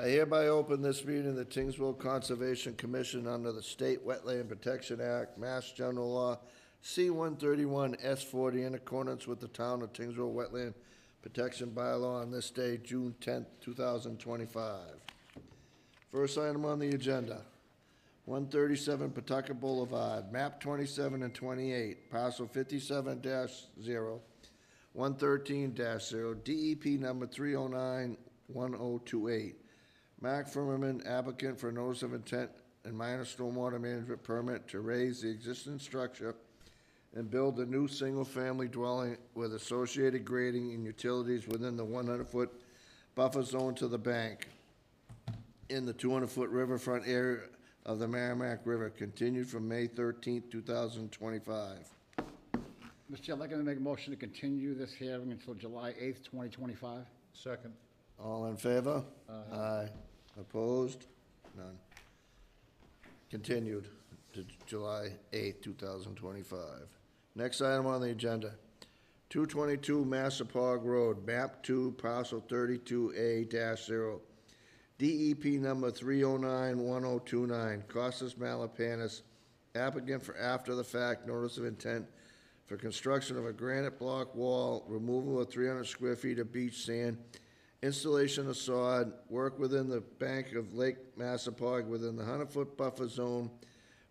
I hereby open this meeting of the Tyngsborough Conservation Commission under the State Wetland Protection Act, Mass General Law, C-131, S-40, in accordance with the Town of Tyngsborough Wetland Protection Bylaw on this day, June 10th, 2025. First item on the agenda, 137 Pawtucket Boulevard, map 27 and 28, parcel 57-0, 113-0, DEP number 3091028. Mark Firman, applicant for notice of intent and minor stormwater management permit to raise the existing structure and build a new single-family dwelling with associated grading and utilities within the 100-foot buffer zone to the bank in the 200-foot riverfront area of the Merrimack River, continued from May 13th, 2025. Mr. Chair, I'd like to make a motion to continue this hearing until July 8th, 2025. Second. All in favor? Aye. Opposed? None. Continued to July 8th, 2025. Next item on the agenda, 222 Massapog Road, map 2, parcel 32A-0, DEP number 3091029, Costas Malapanis, applicant for after-the-fact notice of intent for construction of a granite block wall, removal of 300 square feet of beach sand, installation of sod, work within the bank of Lake Massapog within the 100-foot buffer zone,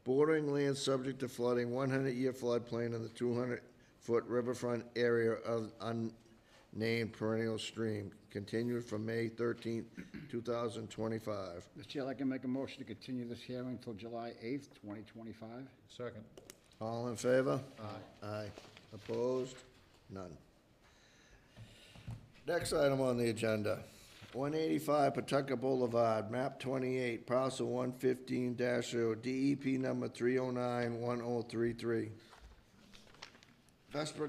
bordering land subject to flooding, 100-year floodplain in the 200-foot riverfront area of unnamed perennial stream, continued from May 13th, 2025. Mr. Chair, I'd like to make a motion to continue this hearing until July 8th, 2025. Second. All in favor? Aye. Aye. Opposed? None. Next item on the agenda, 185 Pawtucket Boulevard, map 28, parcel 115-0, DEP number 3091033. Vesper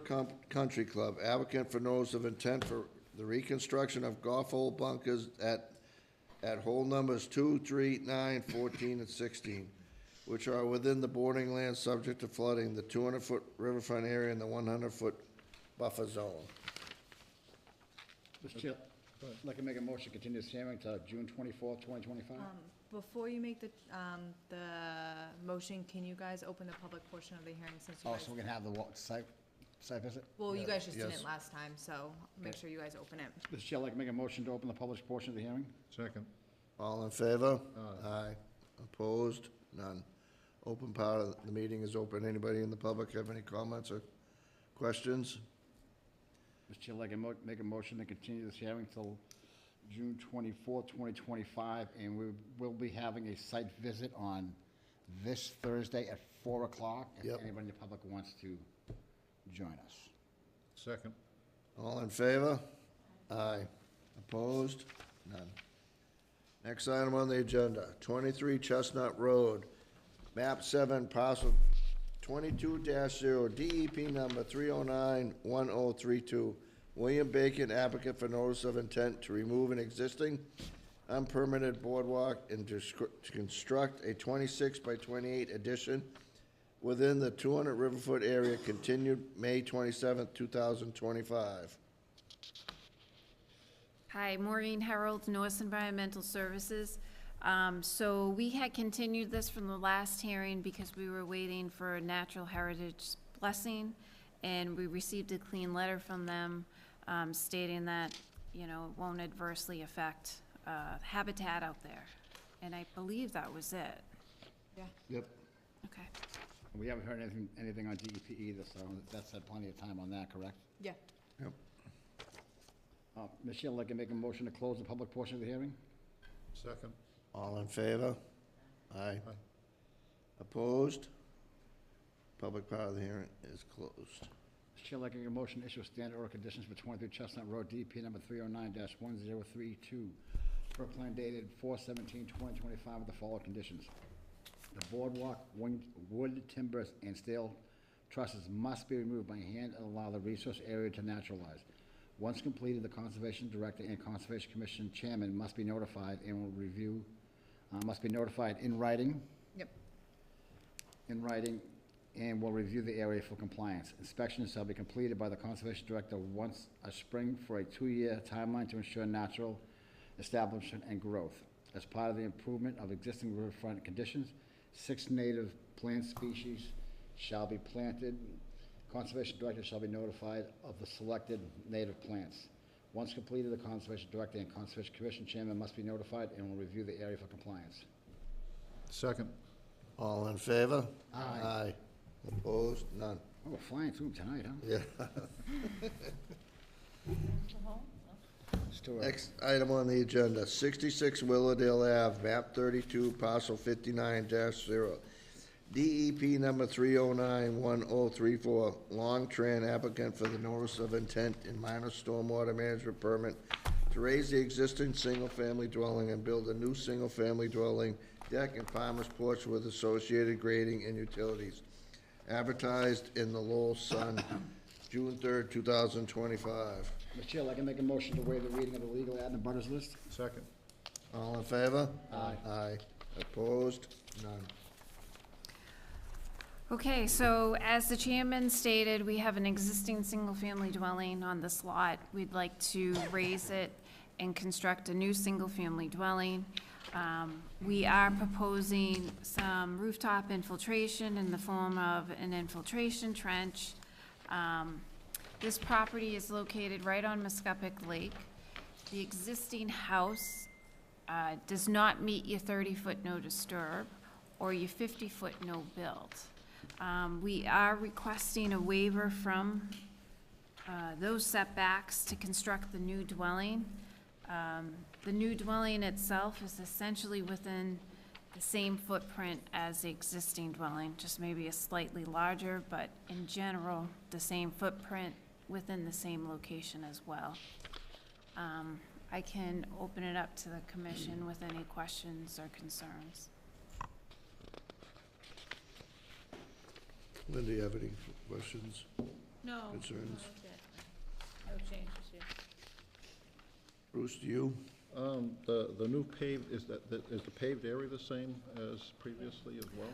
Country Club, applicant for notice of intent for the reconstruction of golf hole bunkers at hole numbers 2, 3, 9, 14, and 16, which are within the boarding land subject to flooding, the 200-foot riverfront area and the 100-foot buffer zone. Mr. Chair, I'd like to make a motion to continue this hearing to June 24th, 2025. Before you make the motion, can you guys open the public portion of the hearing since you Oh, guys... so we can have the site visit? Well, you guys just Yes. didn't last time, so make sure you guys open it. Mr. Chair, I'd like to make a motion to open the public portion of the hearing. Second. All in favor? Aye. Aye. Opposed? None. Open part of the meeting is open. Anybody in the public have any comments or questions? Mr. Chair, I'd like to make a motion to continue this hearing till June 24th, 2025, and we will be having a site visit on this Thursday at 4 o'clock. Yep. If anybody in the public wants to join us. Second. All in favor? Aye. Opposed? None. Next item on the agenda, 23 Chestnut Road, map 7, parcel 22-0, DEP number 3091032. William Bacon, applicant for notice of intent to remove an existing unpermitted boardwalk and to construct a 26 by 28 addition within the 200 Riverfoot area, continued May 27th, 2025. Hi, Maureen Harold, Norris Environmental Services. So we had continued this from the last hearing because we were waiting for a natural heritage blessing, and we received a clean letter from them stating that, you know, it won't adversely affect habitat out there. And I believe that was it. Yeah. Yep. Okay. We haven't heard anything on DEP either, so that's had plenty of time on that, correct? Yeah. Yep. Ms. Sheila, I'd like to make a motion to close the public portion of the hearing. Second. All in favor? Aye. Opposed? Public part of the hearing is closed. Mr. Chair, I'd like to make a motion to issue a standard order of conditions for 23 Chestnut Road, DP number 309-1032, per plan dated 4/17/2025 with the following conditions. The boardwalk, wood, timbers, and steel trusses must be removed by hand and allow the resource area to naturalize. Once completed, the Conservation Director and Conservation Commission Chairman must be notified and will review, must be notified in writing. Yep. In writing, and will review the area for compliance. Inspections shall be completed by the Conservation Director once a spring for a 2-year timeline to ensure natural establishment and growth. as part of the improvement of existing riverfront conditions. 6 native plant species shall be planted. Conservation Director shall be notified of the selected native plants. Once completed, the Conservation Director and Conservation Commission Chairman must be notified and will review the area for compliance. Second. All in favor? Aye. Opposed? None. Oh, we're flying through tonight, huh? Yeah. Still, Next item on the agenda, 66 Willowdale Ave, map 32, parcel 59-0. DEP number 3091034, Long Tran applicant for the notice of intent and minor stormwater management permit to raise the existing single-family dwelling and build a new single-family dwelling, deck and farmer's porch with associated grading and utilities. Advertised in the Lowell Sun, June 3rd, 2025. Mr. Chair, I'd like to make a motion to waive the reading of the legal ad and butters list. Second. All in favor? Aye. Aye. Opposed? None. Okay, so as the chairman stated, we have an existing single-family dwelling on this lot. We'd like to raise it and construct a new single-family dwelling. We are proposing some rooftop infiltration in the form of an infiltration trench. This property is located right on Muscuppick Lake. The existing house does not meet your 30-foot no disturb or your 50-foot no build. We are requesting a waiver from those setbacks to construct the new dwelling. The new dwelling itself is essentially within the same footprint as the existing dwelling, just maybe a slightly larger, but in general, the same footprint within the same location as well. I can open it up to the commission with any questions or concerns. Linda, do you have any questions? No. Concerns? No changes here. Bruce, do you? The new paved, is the paved area the same as previously as well?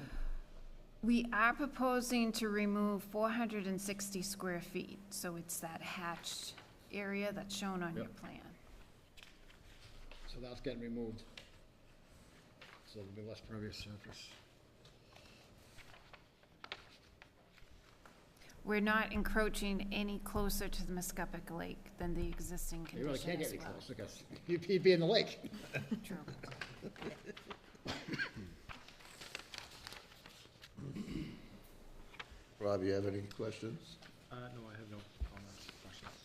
We are proposing to remove 460 square feet, so it's that hatched area that's shown on your Yep. plan. So that's getting removed. So there'll be less pervious surface. We're not encroaching any closer to the Muscuppick Lake than the existing You really condition can't get as any well. closer, because you'd be in the lake. True. Rob, you have any questions? No, I have no comments or questions.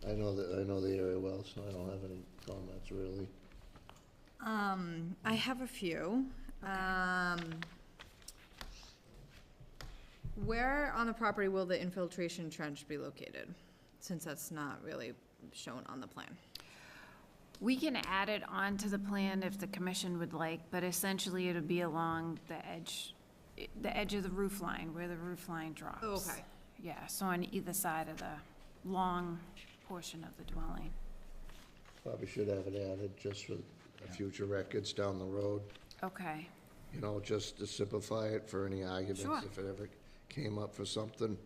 I know the area well, so I don't have any comments really. I have a few. Where on the property will the infiltration trench be located? Since that's not really shown on the plan. We can add it onto the plan if the commission would like, but essentially it'll be along the edge of the roof line, where the roof line drops. Oh, okay. Yeah, so on either side of the long portion of the dwelling. Probably should have it added just for future records down the road. Okay, You know, just to simplify it for any arguments Sure. if it ever came up for something.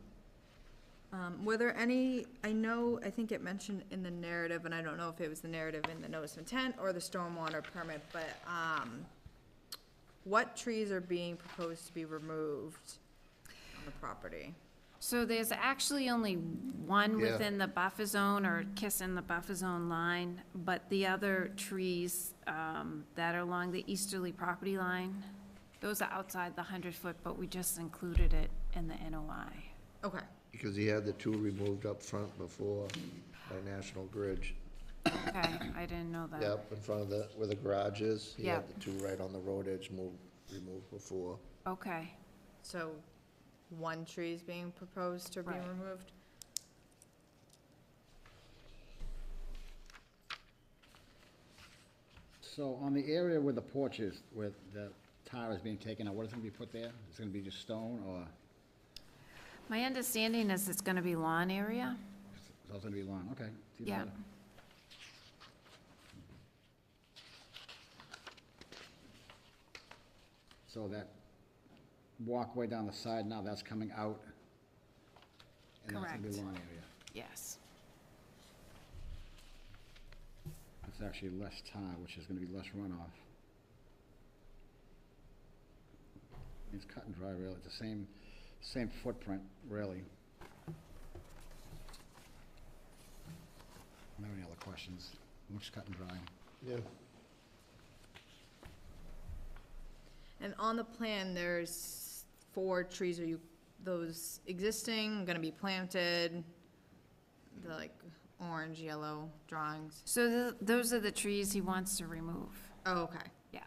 Were there any, I think it mentioned in the narrative, and I don't know if it was the narrative in the notice of intent or the stormwater permit, but, what trees are being proposed to be removed on the property? so there's actually only one Yeah. within the buffer zone or kissing the buffer zone line, but the other trees that are along the easterly property line, those are outside the 100-foot, but we just included it in the NOI. Okay, Because he had the two removed up front before by National Grid. Okay, I didn't know that. Yep, in front of where the garage is. He had Yep. the two right on the road edge removed before. Okay, so one tree is being proposed to be Right. removed? So on the area where the porch is, where the tile is being taken out, what is going to be put there? It's going to be just stone, or my understanding is it's gonna be lawn area. it's also going to be lawn? Okay. it's even Yeah. better. So that walkway down the side now, that's coming out? And that's going to be Correct. lawn area? Yes. That's actually less tile, which is gonna be less runoff. It's cut and dry, really, it's the same footprint, really. I don't have any other questions, much cut and dry. Yeah. And on the plan, there's 4 trees, are those existing, gonna be planted? The like orange, yellow drawings? So those are the trees he wants to remove. Oh, okay. Yeah.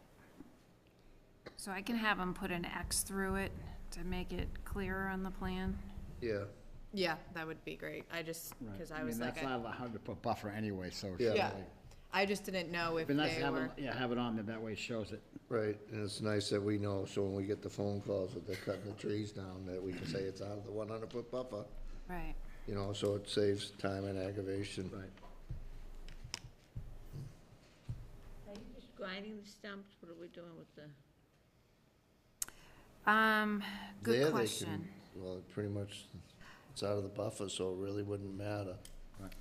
So I can have him put an X through it to make it clearer on the plan. Yeah, Yeah, that would be great, cause I was like, That's not a 100-foot buffer anyway, so. it's Yeah. yeah, really- I just didn't know if Be nice they to have were. it, yeah, have it on there, that way it shows it. right, and it's nice that we know, so when we get the phone calls that they're cutting the trees down, that we can say it's out of the 100-foot buffer, Right. you know, so it saves time and aggravation. Right. Are you just grinding the stumps? What are we doing with the? There Good they can- question. Well, pretty much, it's out of the buffer, so it really wouldn't matter, Right.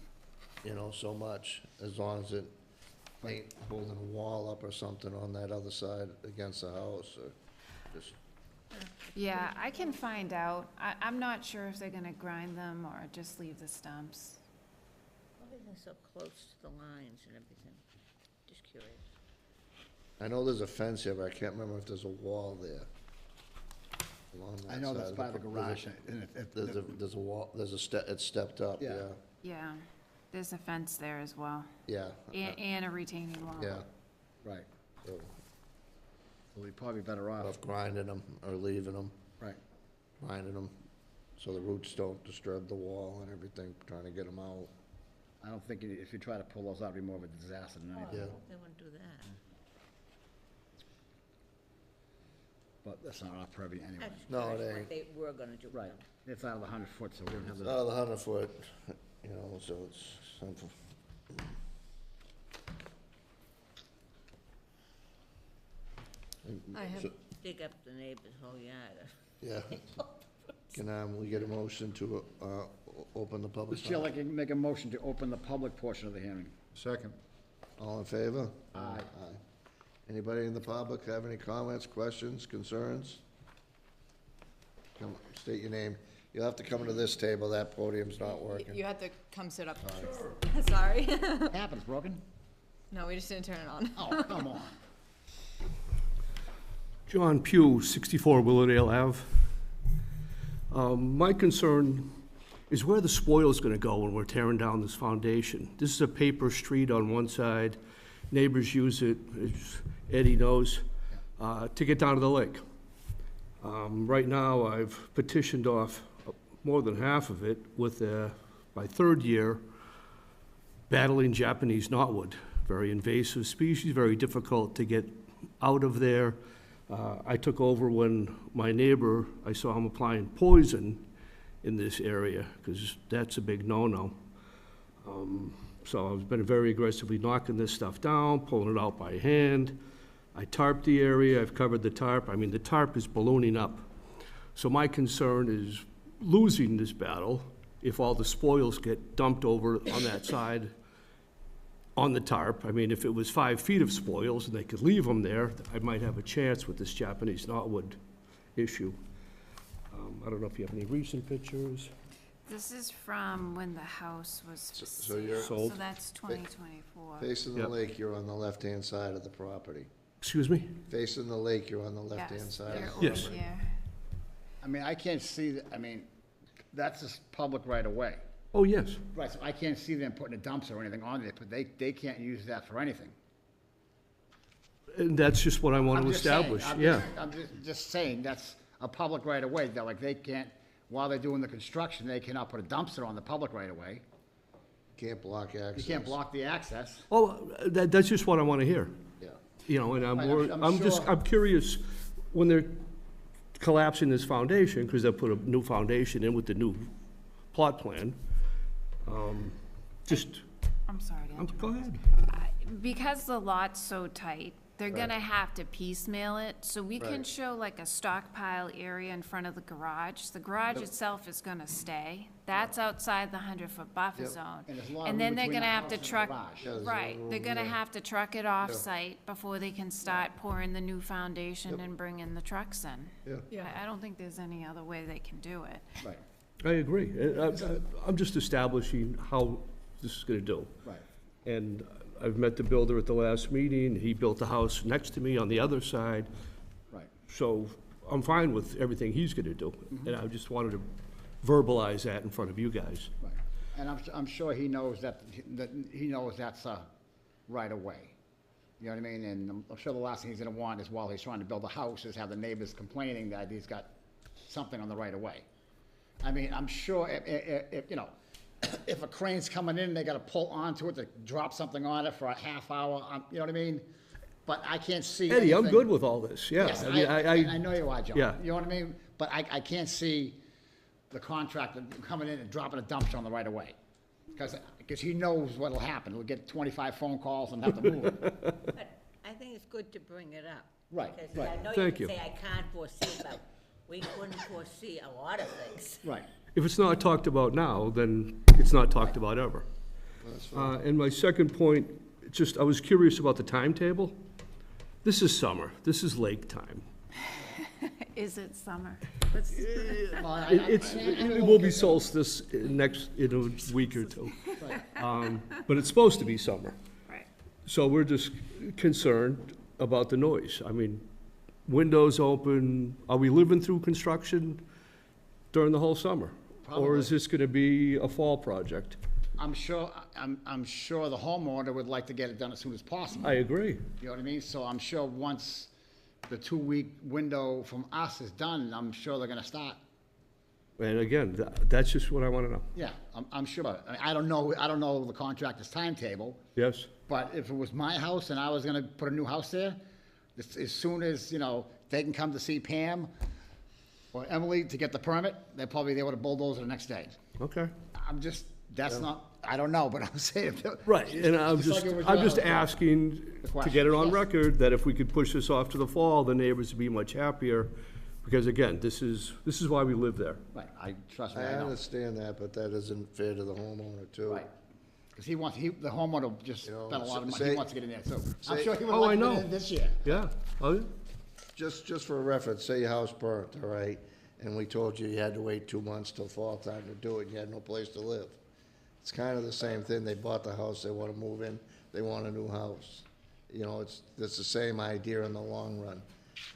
you know, so much, as long as it ain't holding a wall up or something on that other side against the house, or just, Yeah, I can find out. I'm not sure if they're gonna grind them or just leave the stumps. Everything's so close to the lines and everything. Just curious. I know there's a fence here, but I can't remember if there's a wall there. Along I that know side that's of by the pro- garage, and There's a wall, there's a step, it's stepped up, Yeah. yeah, Yeah, there's a fence there as well, yeah. and a retaining wall. Yeah, right, so, so we'd probably be better off, of grinding them or leaving them, right. grinding them, so the roots don't disturb the wall and everything, trying to get them out. I don't think if you try to pull those out, it'd be more of a disaster than anything, Yeah. They wouldn't do that. but that's not our purview anyway. I'm just No, curious it what ain't. they were gonna do with Right, them. it's out of the 100-foot, so we don't have It's the, out of the 100-foot, you know, so it's simple. I have- So- Dig up the neighbor's whole yard. Yeah. Can, we get a motion to, open the public? Mr. Chair, I'd like to make a motion to open the public portion of the hearing. Second. All in favor? Aye. Aye. Anybody in the public have any comments, questions, concerns? Come, state your name. You'll have to come to this table, that podium's not working. You had to come sit up. Sorry. Happens, broken? No, we just didn't turn it on. Oh, come on. John Pugh, 64 Willowdale Ave. My concern is where the spoil's gonna go when we're tearing down this foundation. This is a paper street on one side. Neighbors use it, as Eddie knows, to get down to the lake. Right now, I've petitioned off more than half of it with my 3rd year battling Japanese knotwood. Very invasive species, very difficult to get out of there. I took over when my neighbor, I saw him applying poison in this area, because that's a big no-no. So I've been very aggressively knocking this stuff down, pulling it out by hand. I tarped the area, I've covered the tarp. I mean, the tarp is ballooning up. So my concern is losing this battle if all the spoils get dumped over on that side on the tarp. I mean, if it was 5 feet of spoils and they could leave them there, I might have a chance with this Japanese knotwood issue. I don't know if you have any recent pictures. This is from when the house was for So sale. you're- Sold. So that's 2024. Facing the Yep. lake, you're on the left-hand side of the property. Excuse me? Facing the lake, you're on the left-hand Yes, side. they're of the over Yes. here. I mean, I can't see, I mean, that's just public right away. Oh, yes. Right, so I can't see them putting a dumpster or anything on there, but they can't use that for anything. And that's just what I want I'm to just saying, establish, I'm yeah. I'm just saying, that's a public right of way, that like they can't, while they're doing the construction, they cannot put a dumpster on the public right of way. Can't block access. You can't block the access. Oh, that's just what I want to hear, Yeah. you know, and Right, I'm I'm just, sure- I'm curious, when they're collapsing this foundation, because they'll put a new foundation in with the new plot plan, just, I'm sorry to interrupt. go ahead. Because the lot's so tight, They're Right. gonna have to piecemeal it, so we can Right. show like a stockpile area in front of the garage. The garage itself is gonna stay. That's outside the 100-foot buffer Yep. zone. And there's a lot of And room then they're between gonna the have to house and the truck, garage. Yeah, there's a right, little they're room gonna there. have to truck it off-site before they can start pouring the new foundation and bringing the trucks in. Yeah. I don't think there's any other way they can do it. Right, I agree. I'm just establishing how this is gonna do. right. And I've met the builder at the last meeting, he built a house next to me on the other side, Right. so I'm fine with everything he's gonna do. And I just wanted to verbalize that in front of you guys. Right. And I'm sure he knows that he knows that's a right of way. You know what I mean? And I'm sure the last thing he's gonna want is while he's trying to build a house is have the neighbors complaining that he's got something on the right of way. I mean, I'm sure if you know, if a crane's coming in, they gotta pull onto it to drop something on it for a half hour, you know what I mean? But I can't see Eddie, I'm anything- good with all this, yeah. Yes, I mean, I know you are, John. Yeah. You know what I mean? But I can't see the contractor coming in and dropping a dumpster on the right of way. Because he knows what'll happen. He'll get 25 phone calls and have to move it. But I think it's good to bring it up. Right, Because right. I know Thank you you. can say I can't foresee, but we couldn't foresee a lot of things. Right. If it's not talked about now, then it's not talked about ever. And my second point, just, I was curious about the timetable. This is summer, this is lake time. Is it summer? Well, It will be solstice in a week or two. But it's supposed to be summer. Right. So we're just concerned about the noise. I mean, windows open, are we living through construction during the whole summer? Or is this gonna be a fall project? I'm sure the homeowner would like to get it done as soon as possible. I agree. You know what I mean? So I'm sure once the 2-week window from us is done, I'm sure they're gonna start. And again, that's just what I wanna know. Yeah, I'm sure. I mean, I don't know the contractor's timetable, Yes? but if it was my house and I was gonna put a new house there, as soon as, you know, they can come to see Pam or Emily to get the permit, they're probably able to bulldoze it the next day. Okay. That's not, I don't know, but I'm saying. Right, and I'm Just like just, it was I'm your just house. asking The to get it question, on yes. record that if we could push this off to the fall, the neighbors would be much happier. Because again, this is why we live there. Right, trust me, I I know. understand that, but that isn't fair to the homeowner too. Right. Because the homeowner just You know, spent a lot of money, say- he wants to get in there too. I'm say- sure he would Oh, I like to get know. in this year. Yeah, oh, yeah. Just for a reference, say your house burnt, all right, and we told you you had to wait 2 months till fall time to do it, and you had no place to live. It's kind of the same thing, they bought the house, they want to move in, they want a new house. You know, it's the same idea in the long run.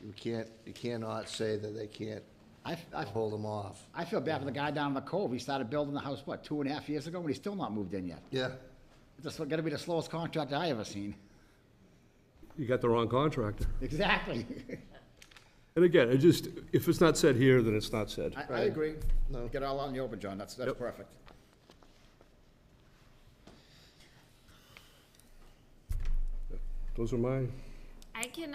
You cannot say that they can't I hold them off. I feel bad for the guy down in the Cove. He started building the house, what, 2.5 years ago, and he's still not moved in yet. Yeah. It's gotta be the slowest contract I ever seen. You got the wrong contractor. Exactly. And again, if it's not said here, then it's not said. I agree. No. Get it all out in the open, John. That's Yep. perfect. Those are mine. I can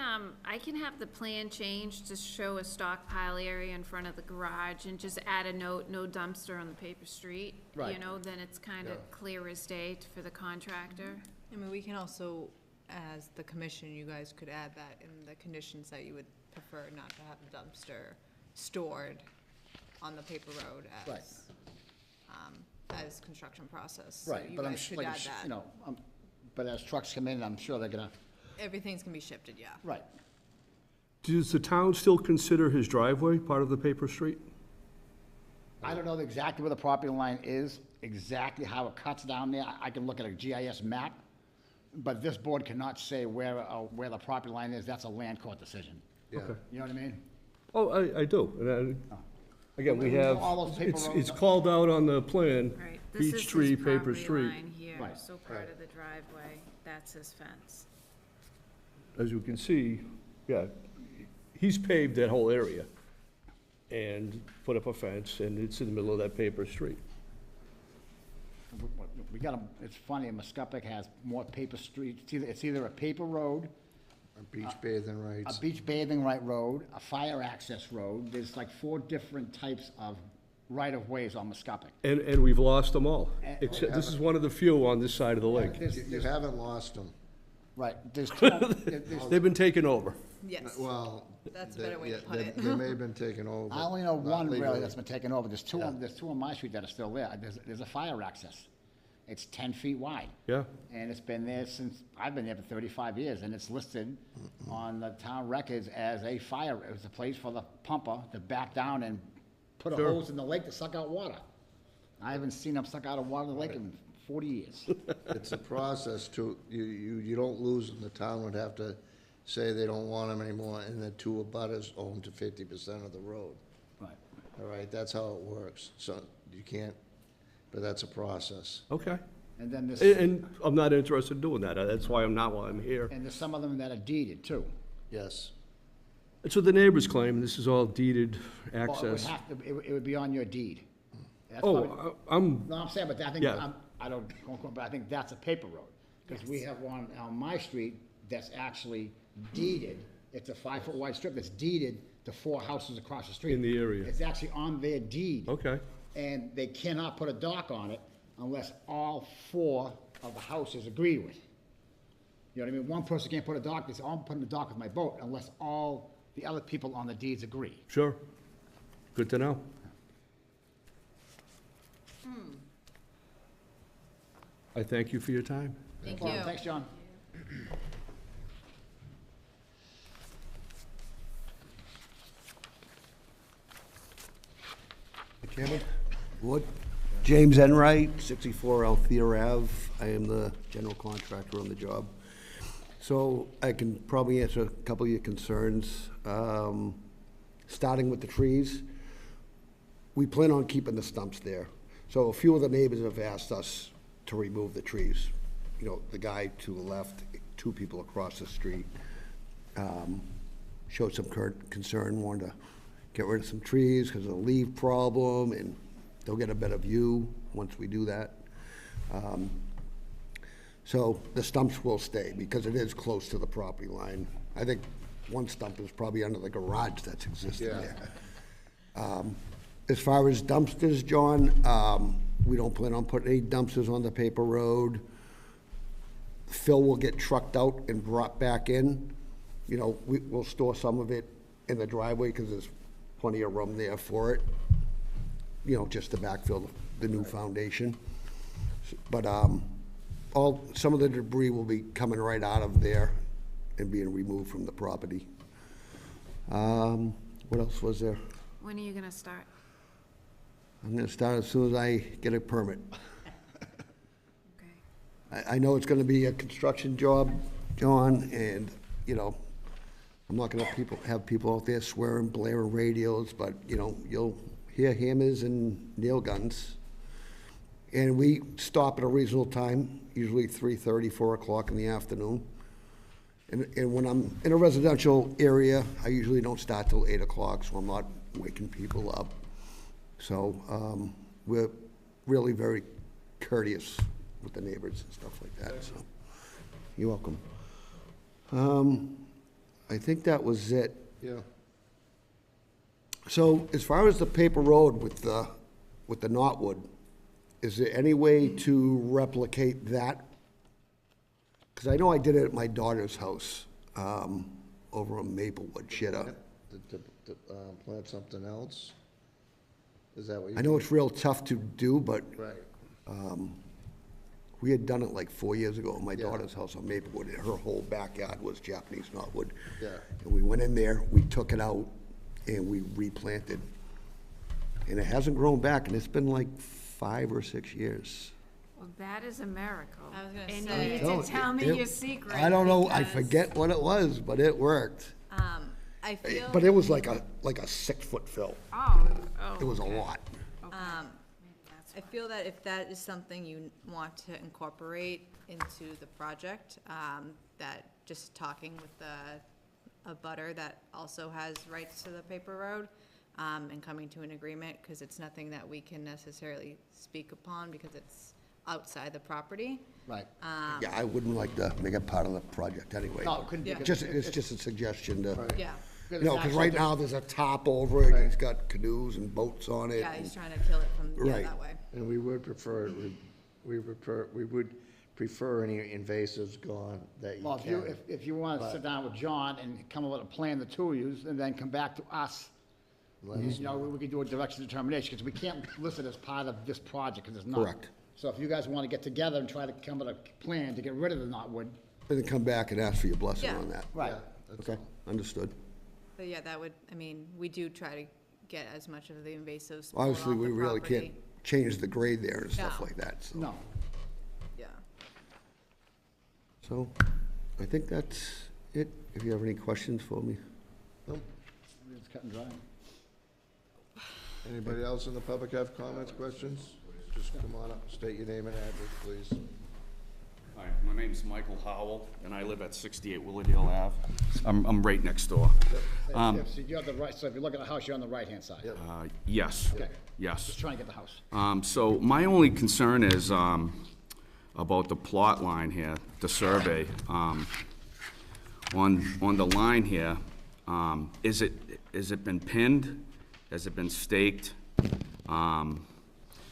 have the plan changed to show a stockpile area in front of the garage and just add a note, no dumpster on the paper street. Right. You know, then it's kind of clear as day for the contractor. I mean, we can also, as the commission, you guys could add that in the conditions that you would prefer not to have the dumpster stored on the paper road Right. as construction process. So Right, you but I'm guys sure, should like, add that. you know, but as trucks come in, I'm sure they're gonna, Everything's gonna be shifted, yeah. right. Does the town still consider his driveway part of the paper street? I don't know exactly where the property line is, exactly how it cuts down there. I can look at a GIS map, but this board cannot say where the property line is. That's a land court decision. Yeah. Okay. You know what I mean? Oh, I do. And again, we have, All those paper it's roads. called out on the plan, Right. This is beech his tree, paper property street. line here, Right. so part of the driveway, that's his fence. As you can see, yeah, he's paved that whole area and put up a fence, and it's in the middle of that paper street. We got it's funny, Muscattuck has more paper streets. It's either a paper road, Or beach bathing a rights. beach bathing right road, a fire access road. There's like 4 different types of right-of-ways on Muscattuck. And we've lost them all. Except, this is one of the few on this side of the lake. There's- You haven't lost them. Right, there's two, there's, They've been taken over. Yes, Well. that's a they- better way to yeah, put it. They may have been taken over. I only know not one really legally. that's been taken over. There's two, Yeah. there's two on my street that are still there. There's a fire access. It's 10 feet wide. Yeah. And it's been there since, I've been there for 35 years, and it's listed on the town records as a fire, it was a place for the pumper to back down and put a Sure. hose in the lake to suck out water. I haven't seen them suck out of water in the lake in 40 years. It's a process to, you don't lose them. The town would have to say they don't want them anymore, and the two abutters own to 50% of the road. Right. All right, that's how it works. So you can't, but that's a process. Okay. And then there's, And I'm not interested in doing that. That's why I'm not while I'm here. and there's some of them that are deeded too. Yes. That's what the neighbors claim. This is all deeded Well, it would access. have to, it would be on your deed. That's Oh, probably- I'm, No, I'm saying, but I think, Yeah. I don't, but I think that's a paper road. Because we have one on my street that's actually deeded, it's a 5-foot wide strip that's deeded to 4 houses across the street. In the area. It's actually on their deed. okay. And they cannot put a dock on it unless all 4 of the houses agree with it. You know what I mean? One person can't put a dock, they say, oh, I'm putting a dock with my boat, unless all the other people on the deeds agree. Sure. Good to know. I thank you for your time. Thank Well, you. Thanks, John. Chairman, Board. James Enright, 64 Althea Ave. I am the general contractor on the job. So I can probably answer a couple of your concerns. Starting with the trees, we plan on keeping the stumps there. So a few of the neighbors have asked us to remove the trees. You know, the guy to the left, 2 people across the street, showed some concern, wanted to get rid of some trees because of the leaf problem, and they'll get a better view once we do that. So the stumps will stay because it is close to the property line. I think one stump is probably under the garage that's existing Yeah. there. As far as dumpsters, John, we don't plan on putting any dumpsters on the paper road. Fill will get trucked out and brought back in. You know, we'll store some of it in the driveway because there's plenty of room there for it. You know, just to backfill the new foundation. But, some of the debris will be coming right out of there and being removed from the property. What else was there? When are you gonna start? I'm gonna start as soon as I get a permit. Okay. I know it's gonna be a construction job, John, and, you know, I'm not gonna have people out there swearing, blaring radios, but, you know, you'll hear hammers and nail guns. And we stop at a reasonable time, usually 3:30, 4 o'clock in the afternoon. And when I'm in a residential area, I usually don't start till 8 o'clock, so I'm not waking people up. So, we're really very courteous with the neighbors and stuff like that, so, you're welcome. I think that was it. Yeah. So, as far as the paper road with the knotwood, is there any way to replicate that? Because I know I did it at my daughter's house, over on Maplewood, she had a, To plant something else? Is that what you? I know it's real tough to do, but Right. we had done it like 4 years ago at my Yeah. daughter's house on Maplewood, and her whole backyard was Japanese knotwood. Yeah. And we went in there, we took it out, and we replanted. And it hasn't grown back, and it's been like 5 or 6 years. Well, that is a miracle. I was gonna And say- you need Telling to tell me you, your secret. I don't know, I because- forget what it was, but it worked. I feel, But it was like a 6-foot fill. Oh, It was a okay. lot. Okay. Maybe that's I feel that if that is something you want to incorporate into the project, that just talking with a butter that also has rights to the paper road, and coming to an agreement, because it's nothing that we can necessarily speak upon because it's outside the property. Right. Yeah, I wouldn't like to make it part of the project anyway. No, it couldn't be. Yeah. because It's just a suggestion to, Yeah, you know, because right now there's a top over it, he's got canoes and boats on it. yeah, he's trying to kill it from, yeah, Right. that way. And we would prefer it we would prefer any invasives gone that you Well, can. if you want to sit down with John and come up with a plan, the two of you, and then come back to us, you know, we could do a direction determination, because we can't list it as part of this project, because it's not. Correct. So if you guys want to get together and try to come up with a plan to get rid of the knotwood, And then come back and ask for your blessing Yeah. on that. right. Okay, understood. But yeah, that would, I mean, we do try to get as much of the invasives pulled Obviously, off we the really can't property. change the grade there and stuff No. like that, so. No. Yeah. So, I think that's it. If you have any questions for me. It's cut and dry. Anybody else in the public have comments, questions? Just come on up, state your name and address, please. Hi, my name's Michael Howell, and I live at 68 Willowdale Ave. I'm right next door. So you're on the right, so if you look at the house, you're on the right-hand side. Yes, Okay. yes. Just trying to get the house. So my only concern is about the plot line here, the survey. On the line here, is it been pinned? Has it been staked?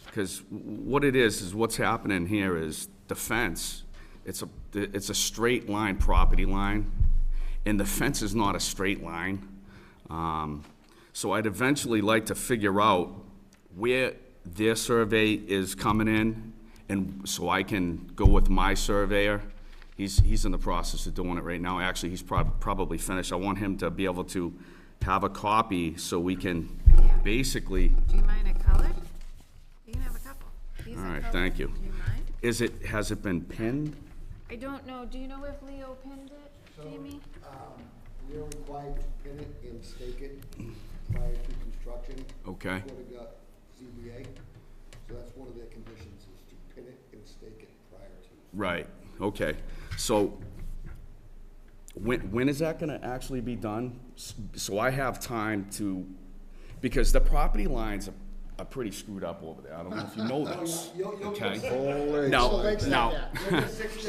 Because what it is what's happening here is the fence, it's a straight line, property line, and the fence is not a straight line. So I'd eventually like to figure out where their survey is coming in, and so I can go with my surveyor. He's in the process of doing it right now. Actually, he's probably finished. I want him to be able to have a copy so we can basically. Do you mind a color? You can have a couple. These All are right, colored. thank you. Do you mind? Has it been pinned? I don't know. Do you know if Leo pinned it, Jamie? We're required to pin it and stake it prior to construction. Okay. According to ZBA. So that's one of their conditions, is to pin it and stake it prior to. Right, okay. So when is that gonna actually be done? So I have time to, because the property lines are pretty screwed up over there. I don't know if you know this, okay?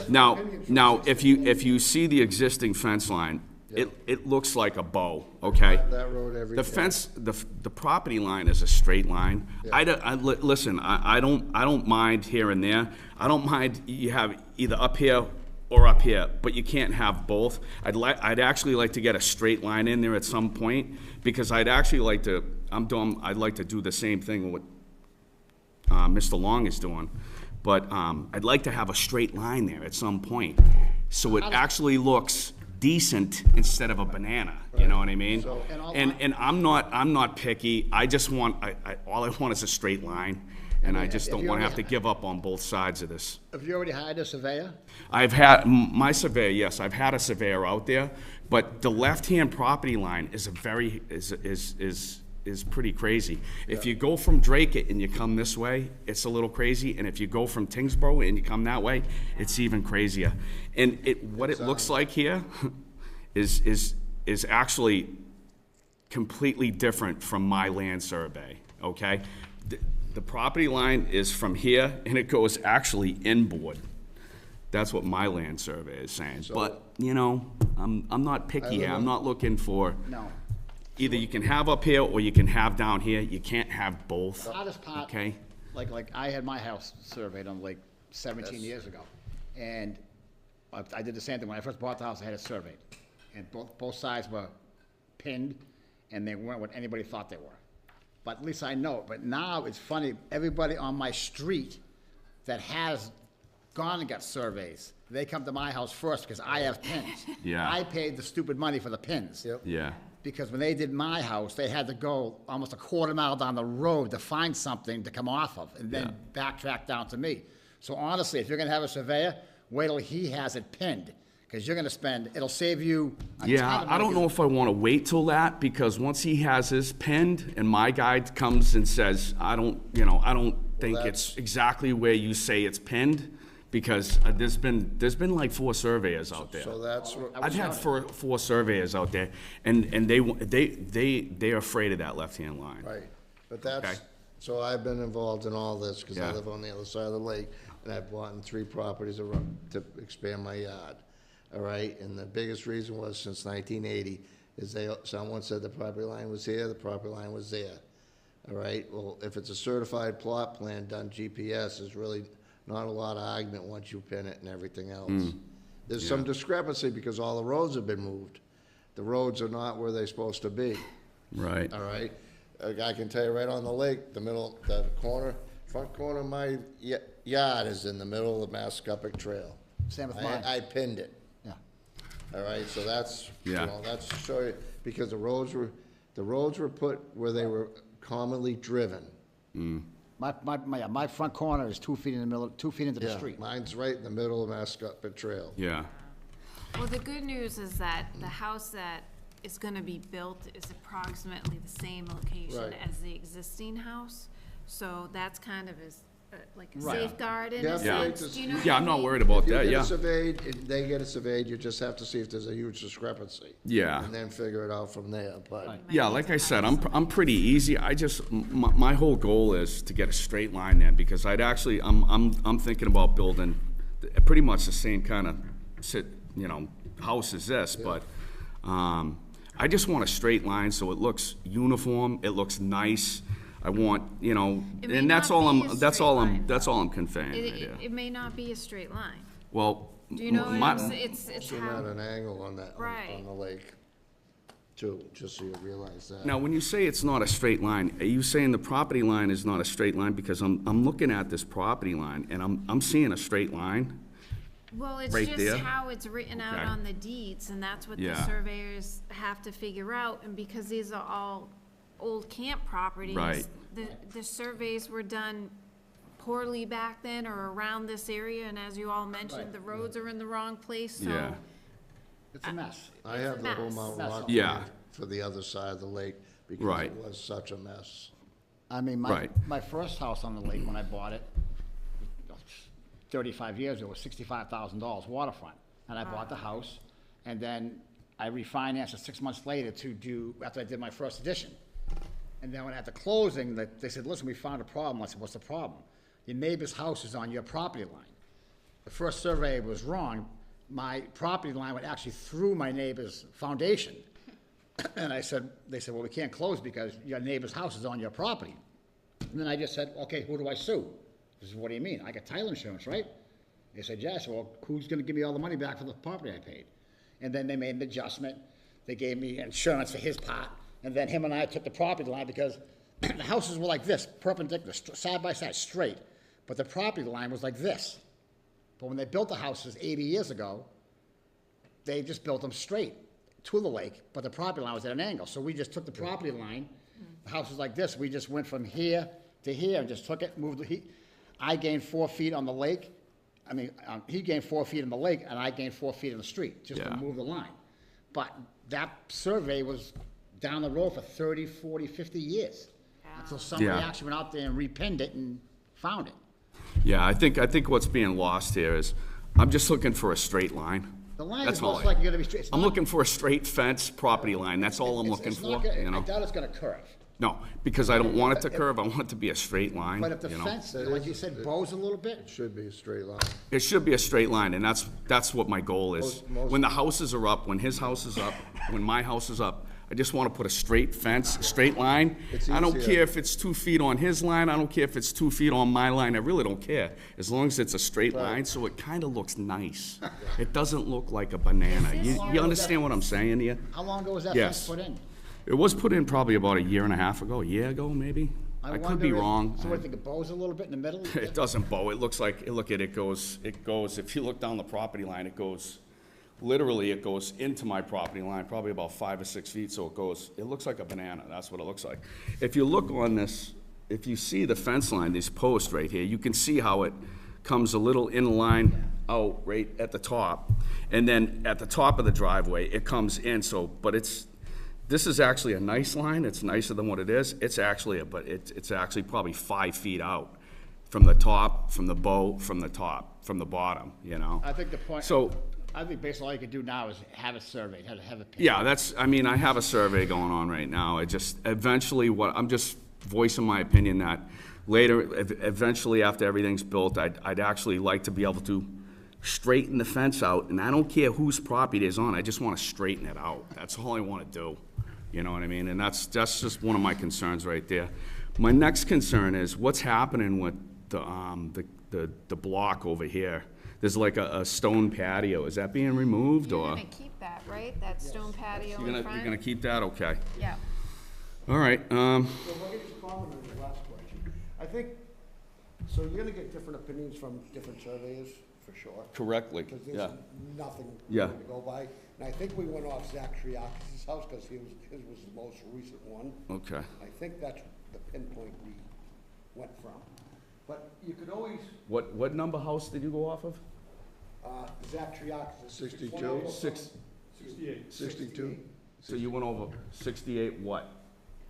Now, if you see the existing fence line, it looks like a bow, okay? That road every The day. fence, the property line is a straight line. Listen, I don't mind here and there. I don't mind you have either up here or up here, but you can't have both. I'd actually like to get a straight line in there at some point, because I'd actually like to, I'd like to do the same thing with Mr. Long is doing. But I'd like to have a straight line there at some point, so it actually looks decent instead of a banana, you know what I mean? And I'm not picky, I just want, all I want is a straight line, and I just don't wanna have to give up on both sides of this. Have you already hired a surveyor? I've had, my surveyor, yes, I've had a surveyor out there, but the left-hand property line is is pretty crazy. If you go from Drake and you come this way, it's a little crazy, and if you go from Tyngsborough and you come that way, it's even crazier. And what it looks like here is actually completely different from my land survey, okay? The property line is from here, and it goes actually inboard. That's what my land survey is saying. But, you know, I'm not picky here. I'm not looking for. No. Either you can have up here or you can have down here. You can't have both. The hardest part, Okay? like I had my house surveyed on like 17 years ago. And I did the same thing. When I first bought the house, I had it surveyed. And both sides were pinned, and they weren't what anybody thought they were. But at least I know. But now it's funny, everybody on my street that has gone and got surveys, they come to my house first because I have pins. Yeah. I paid the stupid money for the pins. Yep. Yeah. Because when they did my house, they had to go almost a quarter mile down the road to find something to come off of, and then backtrack down to me. So honestly, if you're gonna have a surveyor, wait till he has it pinned, because you're gonna spend, it'll save you a ton Yeah, of I don't money. know if I want to wait till that, because once he has his pinned and my guy comes and says, I don't think it's exactly where you say it's pinned, because there's been like 4 surveyors out there. So that's what, I've had four surveyors out there, and they're afraid of that left-hand line. right, but that's, Okay. so I've been involved in all this, because I Yeah. live on the other side of the lake, and I've bought in 3 properties to expand my yard, all right? And the biggest reason was, since 1980, is someone said the property line was here, the property line was there, all right? Well, if it's a certified plot plan done GPS, there's really not a lot of argument once you pin it and everything else. There's some discrepancy because all the roads have been moved. The roads are not where they're supposed to be, Right. all right? I can tell you right on the lake, the front corner of my yard is in the middle of the Mascuppic Trail. Same with mine. I pinned it. Yeah. All right, so that's, Yeah. that's to show you, because the roads were put where they were commonly driven. My front corner is 2 feet in the middle, 2 feet into the Yeah, street. mine's right in the middle of Mascuppic Trail. Yeah. Well, the good news is that the house that is gonna be built is approximately the same location Right. as the existing house. So that's kind of like a Right. safeguard in Yeah, a yeah. sense, do you know what Yeah, I I'm not mean? worried about If you that, get yeah. it surveyed, if they get it surveyed, you just have to see if there's a huge discrepancy. Yeah. And then figure it out from there, but, Yeah, like I said, I'm pretty easy. I just, my whole goal is to get a straight line there, because I'm thinking about building pretty much the same kind of house as this, but, I just want a straight line so it looks uniform, it looks nice. I want, It may and that's not all be a straight line. that's all I'm conveying right It, here. it may not be a straight line. Well, Do you know what my- I'm saying? It's should how, at an angle on that, Right. on the lake, too, just so you realize that. Now, when you say it's not a straight line, are you saying the property line is not a straight line? Because I'm looking at this property line, and I'm seeing a straight line. well, it's right just there? how it's written out Okay. on the deeds, and that's what the Yeah. surveyors have to figure out. And because these are all old camp properties, Right. the surveys were done poorly back then or around this area, and as you all mentioned, the roads are in the wrong place, so. Yeah. It's a mess. I have the whole mess. Mount That's Rock all. Yeah. for the other side of the lake, because Right. it was such a mess. I mean, Right. my first house on the lake, when I bought it, 35 years ago, was $65,000 waterfront. And I bought the house, and then I refinanced it 6 months later after I did my first addition. And then when at the closing, they said, listen, we found a problem. I said, what's the problem? Your neighbor's house is on your property line. The first survey was wrong. My property line went actually through my neighbor's foundation. And they said, well, we can't close because your neighbor's house is on your property. And then I just said, okay, who do I sue? He said, what do you mean? I got title insurance, right? They said, yes. Well, who's gonna give me all the money back for the property I paid? And then they made an adjustment. They gave me insurance for his part. And then him and I took the property line because the houses were like this, perpendicular, side by side, straight. But the property line was like this. But when they built the houses 80 years ago, they just built them straight to the lake, but the property line was at an angle. So we just took the property line, the house was like this, we just went from here to here and just took it, I gained 4 feet on the lake. I mean, he gained 4 feet in the lake, and I gained 4 feet in the street, just to Yeah. move the line. But that survey was down the road for 30, 40, 50 years. Until somebody Yeah. actually went out there and repinned it and found it. Yeah, I think what's being lost here is, I'm just looking for a straight line. The line That's is all most I- likely gonna be straight. It's I'm not- looking for a straight fence property line, that's all I'm looking it's for, not gonna- you I know? doubt it's gonna curve. No, because I don't want it to curve, I want it to be a straight line, But if the you know? fence, like you said, bows a little bit, It should be a straight line. It should be a straight line, and that's what my goal is. Most- When the houses are up, when his house is up, when my house is up, I just want to put a straight fence, a straight line. It's I don't easier. care if it's 2 feet on his line, I don't care if it's 2 feet on my line, I really don't care. As long as it's a straight line, so it kind of looks nice. It doesn't look like a banana. You understand what I'm saying here? how long ago was that Yes. fence put in? It was put in probably about a year and a half ago, a year ago, maybe? I could wonder be if- wrong. So what, think it bows a little bit in the middle? It doesn't bow, it looks like, look at it, goes, if you look down the property line, it goes, literally, it goes into my property line, probably about 5 or 6 feet, so it looks like a banana, that's what it looks like. If you look on this, if you see the fence line, this post right here, you can see how it comes a little in line out right at the top, and then at the top of the driveway, it comes in, but this is actually a nice line, it's nicer than what it is, it's actually probably 5 feet out from the top, from the bow, from the top, from the bottom, you know? I think the point, So, I think basically all you could do now is have it surveyed, have it. yeah, I have a survey going on right now, I'm just voicing my opinion that later, eventually after everything's built, I'd actually like to be able to straighten the fence out, and I don't care whose property it is on, I just wanna straighten it out, that's all I wanna do, you know what I mean? And that's just one of my concerns right there. My next concern is what's happening with the block over here. There's like a stone patio. Is that being removed, You're or? gonna keep that, right? That stone patio You're in gonna front? keep that? Okay. Yeah. All right, So if I could just comment on the last question. I think, so you're gonna get different opinions from different surveyors, for sure. correctly, Because yeah. there's nothing Yeah. to go by. And I think we went off Zach Triakis' house, because his was the most recent one. Okay. I think that's the pinpoint we went from. But you could always, What number house did you go off of? Zach Triakis. 62? 62? So you went over 68 what?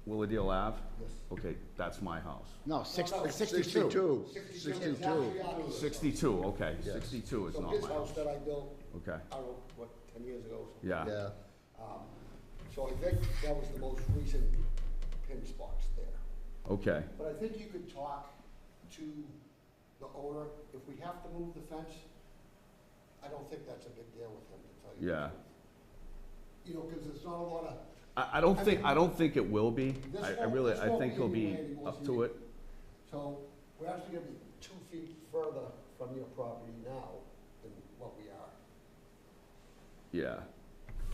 Willowdale Ave? Yes. Okay, that's my house. No, 62. 62. 62. 62, okay, Yes. 62 is So not his my house house. that I built, Okay, I don't know, what, 10 years ago? something. yeah. Yeah. So I think that was the most recent pin spots there. Okay, But I think you could talk to the owner, if we have to move the fence, I don't think that's a big deal with him, to tell you. the yeah. truth. You know, because there's not a lot of, I don't think it will be. This I won't- really, this I won't think be he'll in be your way anymore, up so to you- it. so we're actually gonna be 2 feet further from your property now than what we are Yeah.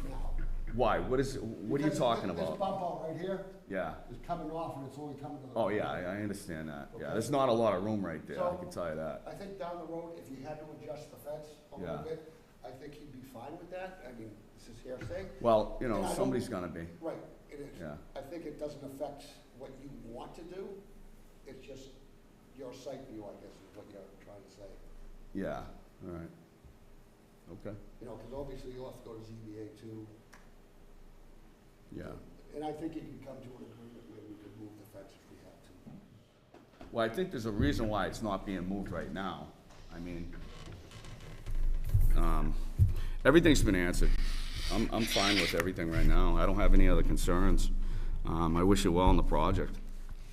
now. Why? What are you Because talking This about? bump out right here Yeah. is coming off, and it's only coming to the. Oh, yeah, I understand that. Yeah, Okay. there's not a lot of room right there, I So- can tell you that. I think down the road, if you had to adjust the fence a little Yeah. bit, I think he'd be fine with that. I mean, this is hearsay. Well, And I don't- somebody's gonna be. Right, it is. Yeah. I think it doesn't affect what you want to do. It's just your site view, I guess, is what you're trying to say. Yeah, all right. Okay, You know, because obviously you'll have to go to ZBA too. yeah. And I think you can come to an agreement where we could move the fence if we had to. Well, I think there's a reason why it's not being moved right now. I mean, everything's been answered. I'm fine with everything right now. I don't have any other concerns. I wish you well on the project,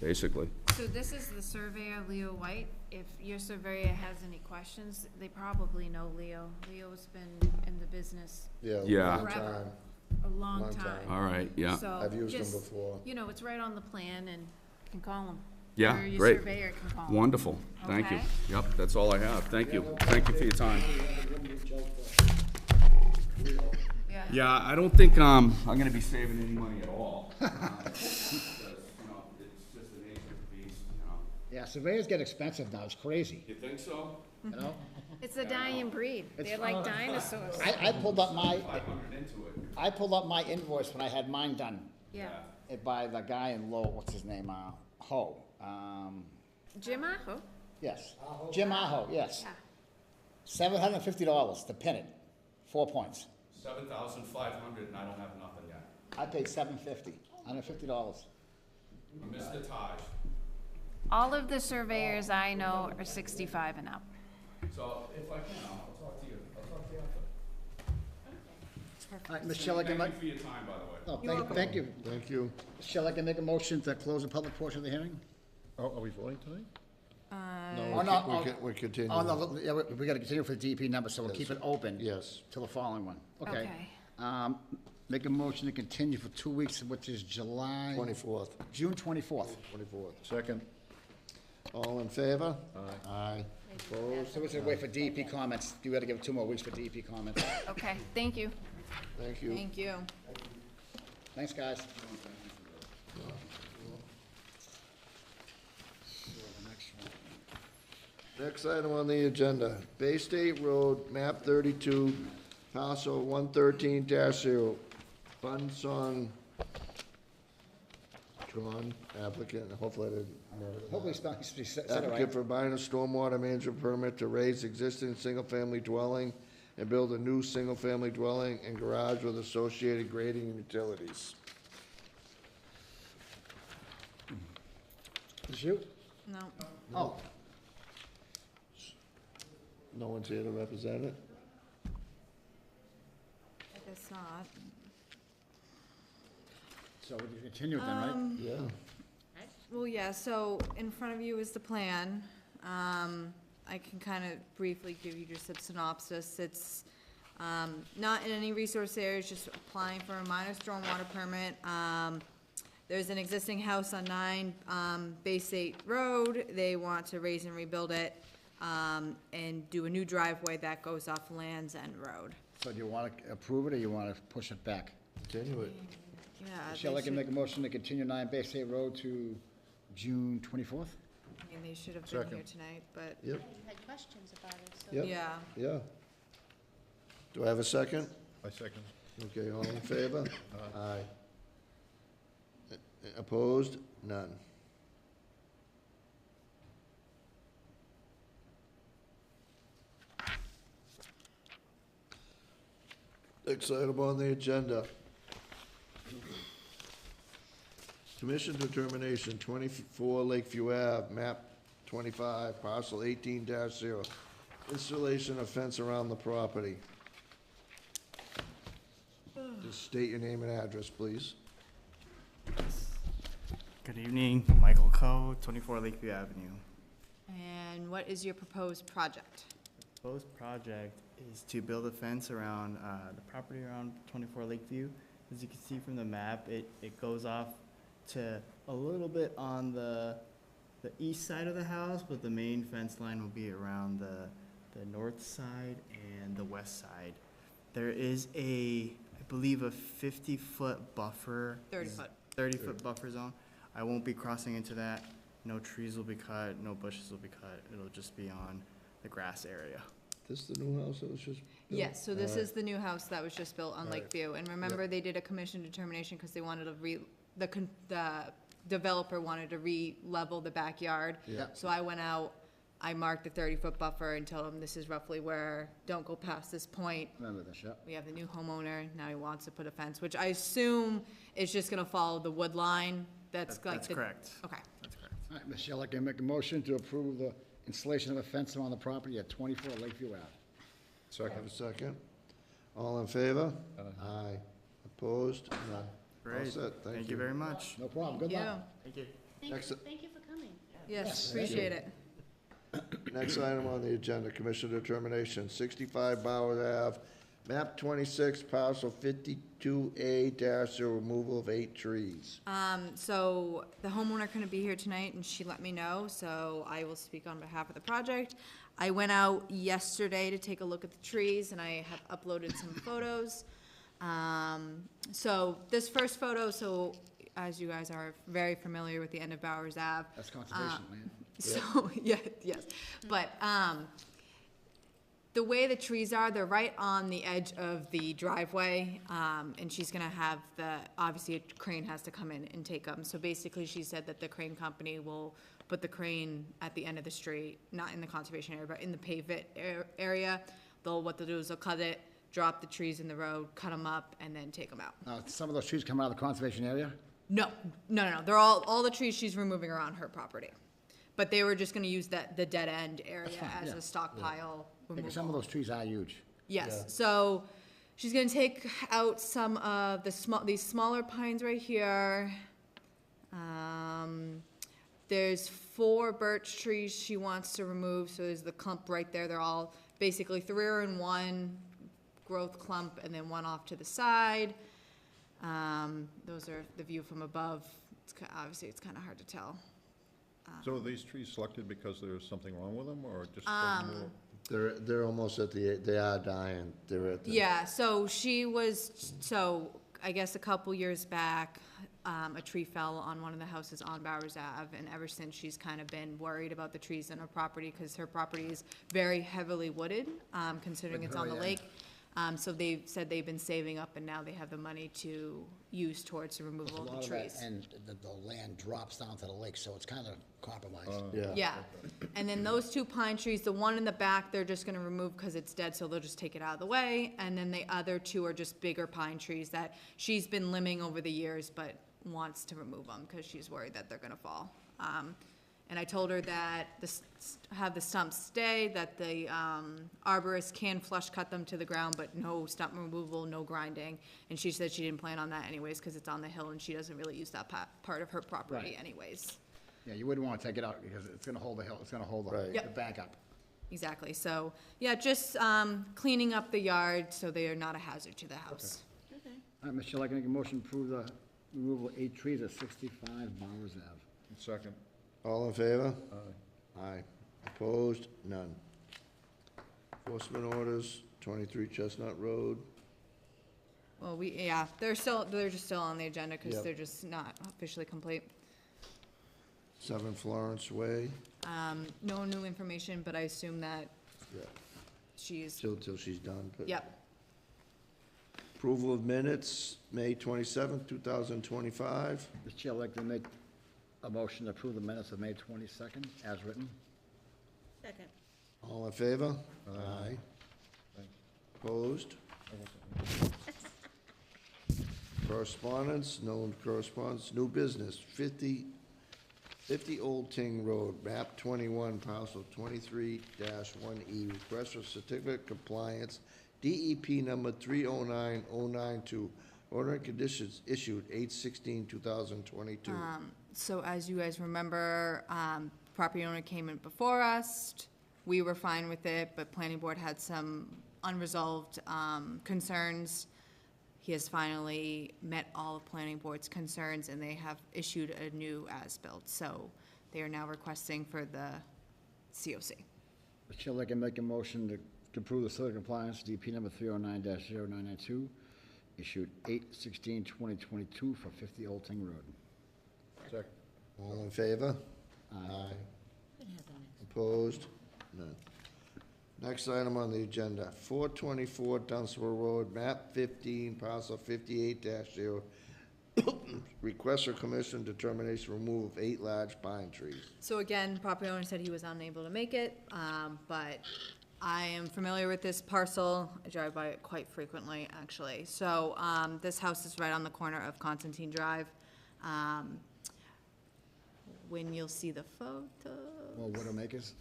basically. So this is the surveyor, Leo White. If your surveyor has any questions, they probably know Leo. Leo's been in the business Yeah. Yeah. Long Forever. time. a long Long time. time. All right, yeah. So I've used them just, before. you know, it's right on the plan and you can call him. Yeah, Or your great. surveyor can call him. Wonderful, thank you. Okay. Yep, that's all I have. Thank you. Thank you for your time. Yeah, I don't think, I'm gonna be saving any money at all. Because, it's just the nature of the beast, Yeah, surveyors get expensive now, it's crazy, You think so? you know? It's a dying breed. They're like dinosaurs. I pulled up my, 500 into it. I pulled up my invoice when I had mine done Yeah. by the guy in Lowell, what's his name, Ho. Jim Aho? Yes, Jim Aho, yes. Yeah. $750 to pin it, 4 points. 7,500 and I don't have nothing yet. I paid $750, $150. You missed the Taj. All of the surveyors I know are 65 and up. So if I can, I'll talk to you. I'll talk to you after. All right, Ms. Shell, I can Thank make, you for your time, by the way. no, thank you. Thank you. Shall I can make a motion to close the public portion of the hearing? Are we voting tonight? Oh, no, We're continuing. Oh, no, yeah, we gotta continue for the DEP number, so we'll keep it open. Yes. Till the following one. Okay. Okay. Make a motion to continue for 2 weeks, which is July. 24th. June 24th. 24th. Second. All in favor? Aye. Opposed? So we're gonna wait for DEP comments. You gotta give 2 more weeks for DEP comments. Okay, thank you. Thank you. Thank you. Thanks, guys. Next item on the agenda, Bay State Road, map 32, parcel 113-0, Bunsong John, applicant, hopefully I didn't murder that. Hopefully said it right. Applicant for buying a stormwater management permit to raise existing single-family dwelling and build a new single-family dwelling and garage with associated grading and utilities. Is you? No, Oh, No one's here to represent it? I guess not. so we can continue then, right? Yeah. Well, yeah, so in front of you is the plan. I can kind of briefly give you just a synopsis. It's not in any resource areas, just applying for a minor stormwater permit. There's an existing house on 9 Bay State Road. They want to raise and rebuild it. and do a new driveway that goes off Land's End Road. So do you want to approve it, or you want to push it back? Continue it. Yeah, Michelle, they I can should, make a motion to continue 9 Bay State Road to June 24th? I mean, they should have been Second. here tonight, but, Yep, You had questions about it, so. yep. yeah. Yeah. Do I have a second? I second. Okay, all in favor? Aye. Opposed? None. Next item on the agenda. Commission determination, 24 Lakeview Ave, map 25, parcel 18-0. Installation of fence around the property. Just state your name and address, please. Good evening, Michael Coe, 24 Lakeview Avenue. And what is your proposed project? Proposed project is to build a fence around the property around 24 Lakeview. As you can see from the map, it goes off to a little bit on the east side of the house, but the main fence line will be around the north side and the west side. There is I believe a 50-foot buffer. 30-foot. 30-foot buffer zone. I won't be crossing into that. No trees will be cut, no bushes will be cut. It'll just be on the grass area. This the new house that was just built? Yes, so this All right. is the new house that was just built on All right. Lakeview. And remember, they did a commission determination because they wanted to the developer wanted to re-level the backyard. Yeah. So I went out, I marked the 30-foot buffer and told him this is roughly where, don't go past this point. Remember this, yeah? We have the new homeowner, now he wants to put a fence, which I assume is just gonna follow the wood line. That's like That's the. correct. Okay. That's correct. All right, Michelle, I can make a motion to approve the installation of a fence around the property at 24 Lakeview Ave. Have a second? All in favor? Aye. Opposed? None. All Great. set, Thank you very much. No problem, good luck. Thank you. Next- Thank you for coming. Yes, appreciate it. Next item on the agenda, commission determination, 65 Bowers Ave, map 26, parcel 52A-0, removal of 8 trees. So the homeowner couldn't be here tonight, and she let me know, so I will speak on behalf of the project. I went out yesterday to take a look at the trees, and I have uploaded some photos. So this first photo, so as you guys are very familiar with the end of Bowers Ave. That's conservation land. So, yeah, yes, but, the way the trees are, they're right on the edge of the driveway, and she's gonna have obviously a crane has to come in and take them. So basically, she said that the crane company will put the crane at the end of the street, not in the conservation area, but in the pavement area. What they'll do is they'll cut it, drop the trees in the road, cut them up, and then take them out. Now, some of those trees come out of the conservation area? No, they're all the trees she's removing are on her property. But they were just gonna use the dead end area fine, as yeah. a stockpile I think removal. some of those trees are huge. Yes, so she's gonna take out some of these smaller pines right here. There's 4 birch trees she wants to remove, so there's the clump right there. They're all basically 3 are in one growth clump and then 1 off to the side. Those are the view from above. Obviously, it's kinda hard to tell. So are these trees selected because there's something wrong with them, or just more? They're almost at they are dying. They're at the. Yeah, so I guess a couple years back, a tree fell on one of the houses on Bowers Ave, and ever since, she's kind of been worried about the trees in her property, because her property is very heavily wooded, considering it's on the lake. So they've said they've been saving up, and now they have the money to use towards the removal of the trees. And the land drops down to the lake, so it's kind of compromised. Yeah. Yeah, and then those 2 pine trees, the one in the back, they're just gonna remove because it's dead, so they'll just take it out of the way. And then the other 2 are just bigger pine trees that she's been limbing over the years, but wants to remove them because she's worried that they're gonna fall. And I told her that have the stumps stay, that the arborist can flush cut them to the ground, but no stump removal, no grinding. And she said she didn't plan on that anyways, because it's on the hill and she doesn't really use that part of her property Right. anyways. Yeah, you wouldn't want to take it out because it's going to hold the hill, it's going to hold Right. the Yep. bank up. Exactly, so, yeah, just cleaning up the yard so they are not a hazard to the house. Okay. All right, Michelle, I can make a motion to approve the removal of 8 trees at 65 Bowers Ave. Second. All in favor? Aye. Opposed? None. Enforcement orders, 23 Chestnut Road. Well, they're just still on the agenda because Yep. they're just not officially complete. 7 Florence Way. No new information, but I assume that Yeah. she's, Still till she's done. But yep. Approval of minutes, May 27th, 2025. Mr. Chair, I'd like to make a motion to approve the minutes of May 22nd as written. Second. All in favor? Aye. Opposed? Correspondence, no correspondence. New business, 50 Old Ting Road, map 21, parcel 23-1E. Request for certificate of compliance, DEP number 309092. Order and conditions issued 8/16/2022. So as you guys remember, property owner came in before us. We were fine with it, but planning board had some unresolved concerns. He has finally met all of planning board's concerns, and they have issued a new as-built. So they are now requesting for the COC. Mr. Chair, I'd like to make a motion to approve the certificate of compliance, DP number 309-0992, issued 8/16/2022 for 50 Old Ting Road. Second. All in favor? Aye. Opposed? None. Next item on the agenda, 424 Tyngsborough Road, map 15, parcel 58-0. Request for commission determination removal of 8 large pine trees. So again, property owner said he was unable to make it, but I am familiar with this parcel. I drive by it quite frequently, actually. So, this house is right on the corner of Constantine Drive. When you'll see the photo. Well, Widowmakers?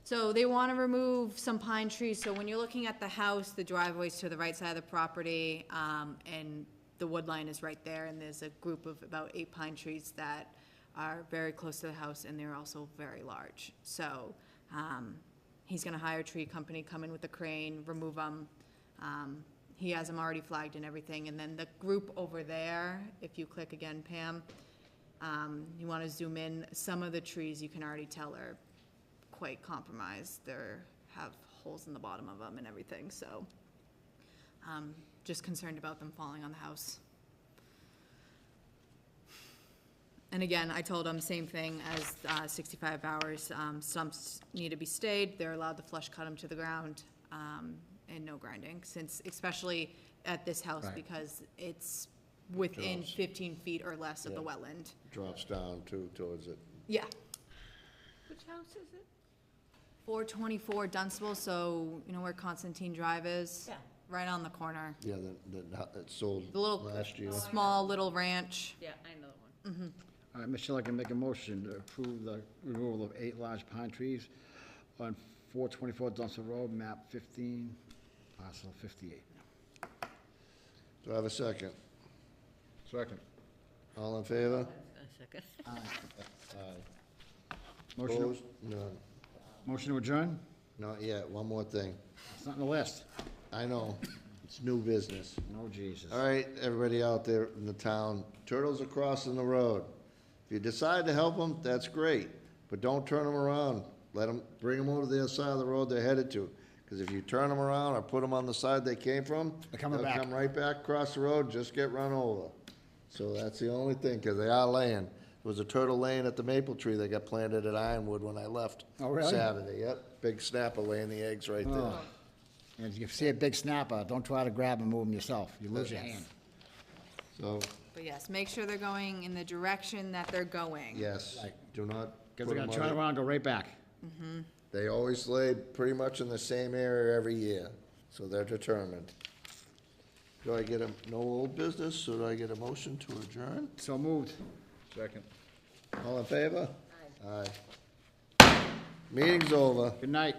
So they want to remove some pine trees, so when you're looking at the house, the driveway's to the right side of the property, and the wood line is right there, and there's a group of about 8 pine trees that are very close to the house, and they're also very large. So, he's gonna hire a tree company, come in with a crane, remove them. He has them already flagged and everything, and then the group over there, if you click again, Pam, you wanna zoom in, some of the trees you can already tell are quite compromised. They're, have holes in the bottom of them and everything, so, just concerned about them falling on the house. And again, I told them same thing as 65 hours. Stumps need to be stayed. They're allowed to flush cut them to the ground, and no grinding, since, especially at this house, Right. because it's within Drops. 15 feet or less of the Yeah. wetland. Drops down too, towards it. Yeah. Which house is it? 424 Dunstable, so you know where Constantine Drive is? Yeah. Right on the corner. Yeah, it sold The little, last year. small little ranch. Yeah, I know the one. All right, Mr. Chair, I'd like to make a motion to approve the removal of 8 large pine trees on 424 Dunstable Road, map 15, parcel 58. Do I have a second? Second. All in favor? A second. Motion, Opposed? None. motion to adjourn? Not yet. One more thing. It's not on the list. I know, it's new business. No Jesus. All right, everybody out there in the town, turtles are crossing the road. If you decide to help them, that's great, but don't turn them around. Let them, bring them over to the other side of the road they're headed to. Because if you turn them around or put them on the side they came from, They're coming they'll back. come right back across the road, just get run over. So that's the only thing, because they are laying. There was a turtle laying at the maple tree that got planted at Ironwood when I left. Oh, really? Saturday, yep. Big snapper laying the eggs right there. Oh. And if you see a big snapper, don't try to grab and move them yourself. You lose your hand. So, But yes, make sure they're going in the direction that they're going. yes, Right. do not Because put they're them gonna turn on. around and go right back. They always lay pretty much in the same area every year, so they're determined. Do I get a, no old business, so do I get a motion to adjourn? So moved. Second. All in favor? Aye. Meeting's over. Good night.